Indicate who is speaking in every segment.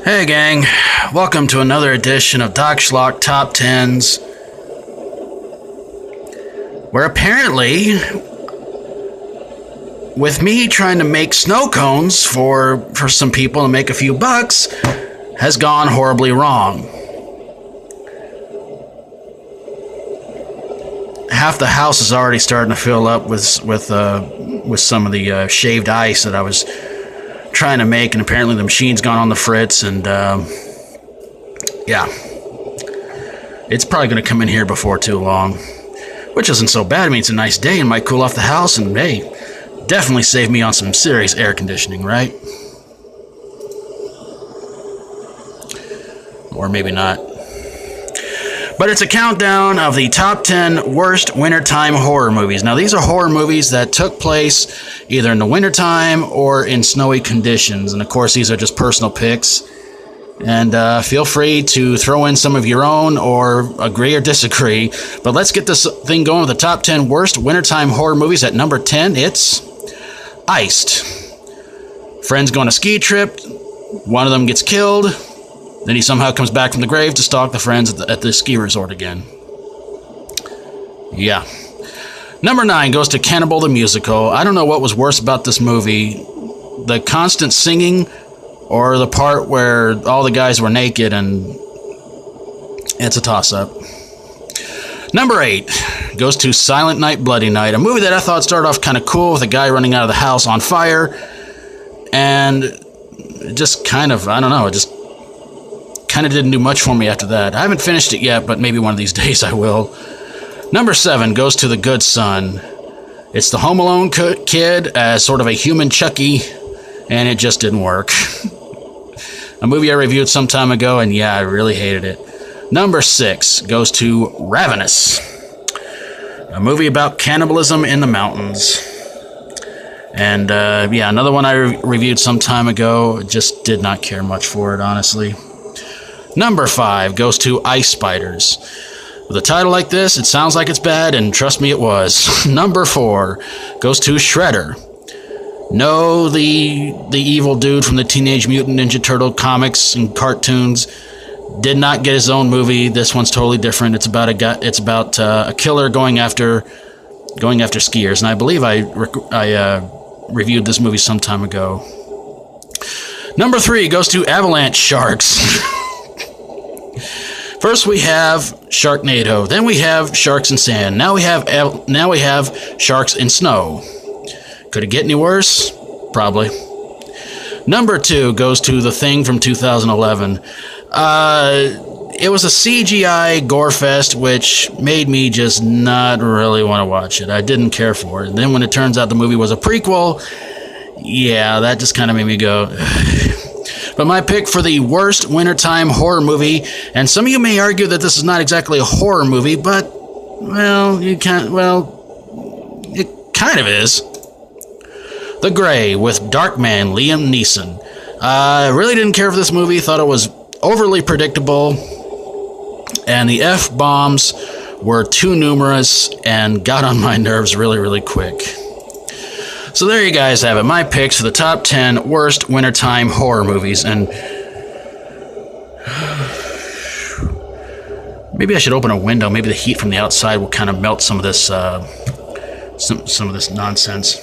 Speaker 1: Hey gang, welcome to another edition of Doc Schlock Top 10s, where apparently, with me trying to make snow cones for some people to make a few bucks, has gone horribly wrong. Half the house is already starting to fill up with some of the shaved ice that I was trying to make, and apparently the machine's gone on the fritz, and yeah, it's probably going to come in here before too long, which isn't so bad. I mean, it's a nice day and might cool off the house, and hey, definitely save me on some serious air conditioning, right? Or maybe not. But it's a countdown of the top 10 worst wintertime horror movies. Now, these are horror movies that took place either in the wintertime or in snowy conditions. And, of course, these are just personal picks. And feel free to throw in some of your own or agree or disagree. But let's get this thing going with the top 10 worst wintertime horror movies. At number 10, it's Iced. Friends go on a ski trip. One of them gets killed. Then he somehow comes back from the grave to stalk the friends at the ski resort again. Yeah. Number 9 goes to Cannibal the Musical. I don't know what was worse about this movie, the constant singing or the part where all the guys were naked, and it's a toss-up. Number 8 goes to Silent Night, Bloody Night, a movie that I thought started off kind of cool with a guy running out of the house on fire, and just kind of, I don't know, it just kind of didn't do much for me after that. I haven't finished it yet, but maybe one of these days I will. Number 7 goes to The Good Son. It's the Home Alone kid as sort of a human Chucky, and it just didn't work. A movie I reviewed some time ago, and yeah, I really hated it. Number 6 goes to Ravenous, a movie about cannibalism in the mountains. And yeah, another one I reviewed some time ago. Just did not care much for it, honestly. Number 5 goes to Ice Spiders. With a title like this, it sounds like it's bad, and trust me, it was. Number 4 goes to Shredder. No, the evil dude from the Teenage Mutant Ninja Turtle comics and cartoons did not get his own movie. This one's totally different. It's about a killer going after skiers, and I believe I reviewed this movie some time ago. Number 3 goes to Avalanche Sharks. First we have Sharknado, then we have Sharks in Sand, now we have Sharks in Snow. Could it get any worse? Probably. Number 2 goes to The Thing from 2011. It was a CGI gore fest, which made me just not really want to watch it. I didn't care for it. And then when it turns out the movie was a prequel, yeah, that just kind of made me go... But my pick for the worst wintertime horror movie, and some of you may argue that this is not exactly a horror movie, but, well, it kind of is. The Grey with Darkman, Liam Neeson. I really didn't care for this movie, thought it was overly predictable, and the F-bombs were too numerous and got on my nerves really, really quick. So there you guys have it, my picks for the top 10 worst wintertime horror movies, and maybe I should open a window. Maybe the heat from the outside will kind of melt some of this, some of this nonsense.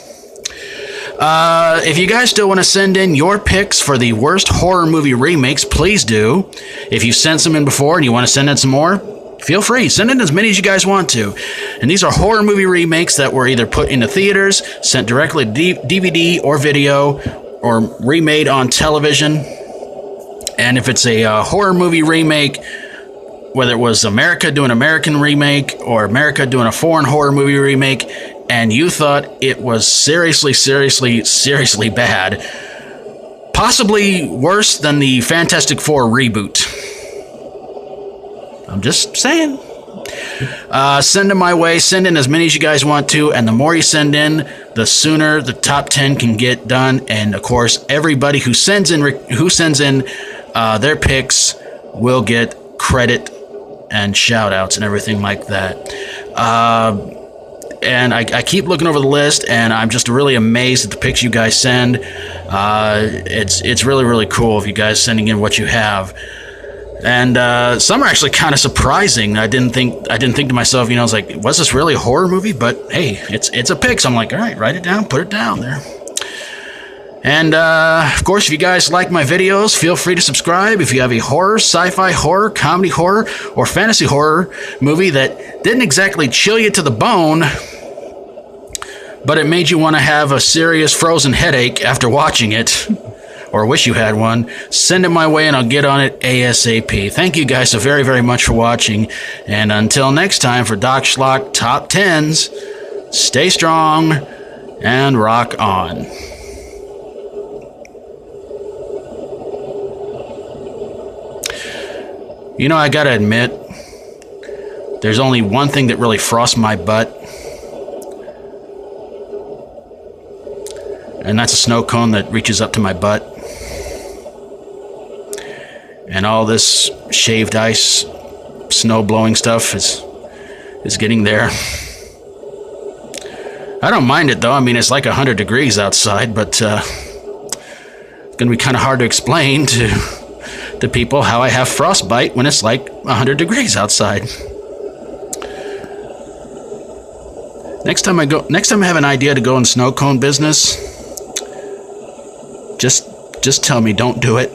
Speaker 1: If you guys still want to send in your picks for the worst horror movie remakes, please do. If you've sent some in before and you want to send in some more, feel free. Send in as many as you guys want to. And these are horror movie remakes that were either put into theaters, sent directly to DVD or video, or remade on television. And if it's a horror movie remake, whether it was America doing an American remake or America doing a foreign horror movie remake, and you thought it was seriously bad, possibly worse than the Fantastic Four reboot. I'm just saying. Send them my way. Send in as many as you guys want to, and the more you send in, the sooner the top 10 can get done. And of course, everybody who sends in their picks will get credit and shout outs and everything like that. and I keep looking over the list, and I'm just really amazed at the pics you guys send. It's really, really cool of you guys sending in what you have. And some are actually kind of surprising. I didn't think to myself, I was like, was this really a horror movie? But hey, it's a pic, so I'm like, all right, write it down, put it down there. And of course, if you guys like my videos, feel free to subscribe. If you have a horror, sci-fi horror, comedy horror, or fantasy horror movie that didn't exactly chill you to the bone, but it made you want to have a serious frozen headache after watching it, or wish you had one, send it my way and I'll get on it ASAP. Thank you guys so very, very much for watching. And until next time, for Doc Schlock Top 10s, stay strong and rock on. I gotta admit, there's only one thing that really frosts my butt, and that's a snow cone that reaches up to my butt. And all this shaved ice, snow blowing stuff is getting there. I don't mind it though. I mean, it's like 100 degrees outside, but it's gonna be kind of hard to explain to people how I have frostbite when it's like 100 degrees outside. Next time I have an idea to go in snow cone business, just tell me, don't do it.